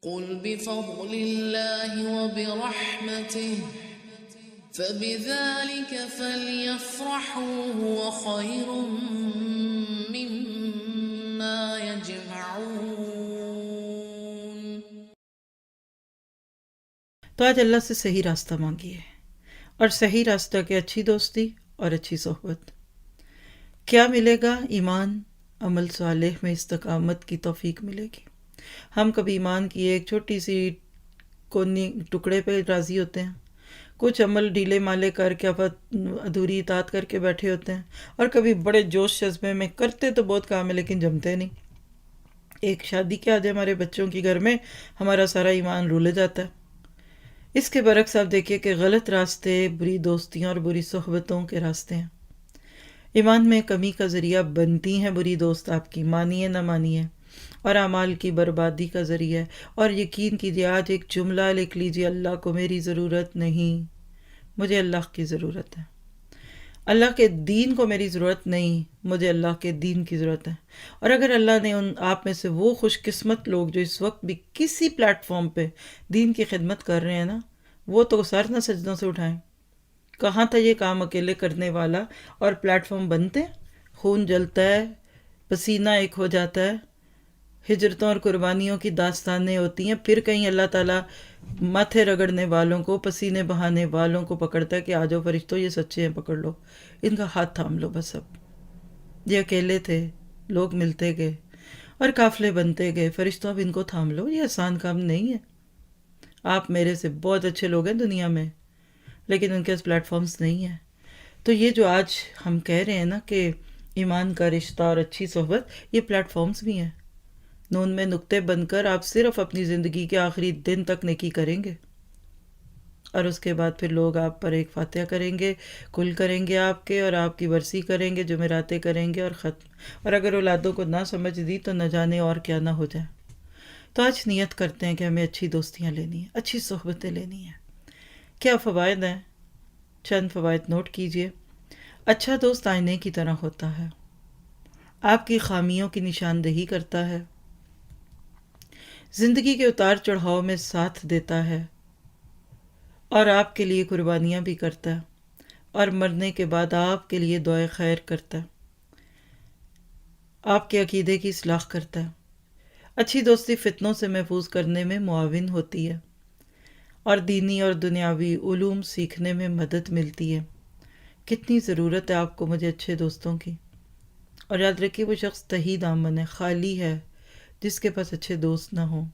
قل بفضل الله وبرحمته فبذلك فليفرحوا هو خير مما يجمعون۔ تو آج اللہ سے صحیح راستہ مانگیے، اور صحیح راستہ کہ اچھی دوستی اور اچھی صحبت۔ کیا ملے گا؟ ایمان، عمل صالح میں استقامت کی توفیق ملے گی۔ ہم کبھی ایمان کی ایک چھوٹی سی کونی ٹکڑے پہ راضی ہوتے ہیں، کچھ عمل ڈھیلے مالے کر کے ادھوری اطاعت کر کے بیٹھے ہوتے ہیں، اور کبھی بڑے جوش جذبے میں کرتے تو بہت کام ہے لیکن جمتے نہیں۔ ایک شادی کے آج ہمارے بچوں کی گھر میں ہمارا سارا ایمان رولے جاتا ہے۔ اس کے برعکس آپ دیکھیے کہ غلط راستے بری دوستیاں اور بری صحبتوں کے راستے ہیں۔ ایمان میں کمی کا ذریعہ بنتی ہیں بری دوست، آپ کی مانیے نہ مانیے، اور اعمال کی بربادی کا ذریعہ ہے۔ اور یقین کیجیے، آج ایک جملہ لکھ لیجیے، اللہ کو میری ضرورت نہیں، مجھے اللہ کی ضرورت ہے۔ اللہ کے دین کو میری ضرورت نہیں، مجھے اللہ کے دین کی ضرورت ہے۔ اور اگر اللہ نے آپ میں سے وہ خوش قسمت لوگ جو اس وقت بھی کسی پلیٹ فارم پہ دین کی خدمت کر رہے ہیں نا، وہ تو سر نہ سجدوں سے اٹھائیں۔ کہاں تھا یہ کام اکیلے کرنے والا، اور پلیٹ فارم بنتے، خون جلتا ہے، پسینہ ایک ہو جاتا ہے، ہجرتوں اور قربانیوں کی داستانیں ہوتی ہیں، پھر کہیں اللہ تعالیٰ ماتھے رگڑنے والوں کو، پسینے بہانے والوں کو پکڑتا ہے کہ آ جاؤ فرشتوں، یہ سچے ہیں، پکڑ لو، ان کا ہاتھ تھام لو بس۔ اب یہ اکیلے تھے، لوگ ملتے گئے اور قافلے بنتے گئے، فرشتوں اب ان کو تھام لو، یہ آسان کام نہیں ہے۔ آپ میرے سے بہت اچھے لوگ ہیں دنیا میں، لیکن ان کے پلیٹ فارمز نہیں ہیں۔ تو یہ جو آج ہم کہہ رہے ہیں نا کہ ایمان کا رشتہ اور اچھی صحبت، یہ پلیٹ فارمز بھی ہیں۔ نون میں نقطے بن کر آپ صرف اپنی زندگی کے آخری دن تک نیکی کریں گے، اور اس کے بعد پھر لوگ آپ پر ایک فاتحہ کریں گے، کل کریں گے آپ کے، اور آپ کی برسی کریں گے، جمعراتیں کریں گے، اور ختم۔ اور اگر اولادوں کو نہ سمجھ دی تو نہ جانے اور کیا نہ ہو جائے۔ تو آج نیت کرتے ہیں کہ ہمیں اچھی دوستیاں لینی ہیں، اچھی صحبتیں لینی ہیں۔ کیا فوائد ہیں؟ چند فوائد نوٹ کیجئے۔ اچھا دوست آئینے کی طرح ہوتا ہے، آپ کی خامیوں کی نشاندہی کرتا ہے، زندگی کے اتار چڑھاؤ میں ساتھ دیتا ہے، اور آپ کے لیے قربانیاں بھی کرتا ہے، اور مرنے کے بعد آپ کے لیے دعائے خیر کرتا ہے، آپ کے عقیدے کی اصلاح کرتا ہے۔ اچھی دوستی فتنوں سے محفوظ کرنے میں معاون ہوتی ہے، اور دینی اور دنیاوی علوم سیکھنے میں مدد ملتی ہے۔ کتنی ضرورت ہے آپ کو مجھے اچھے دوستوں کی۔ اور یاد رکھیے، وہ شخص تہی دامن ہے، خالی ہے، جس کے پاس اچھے دوست نہ ہوں۔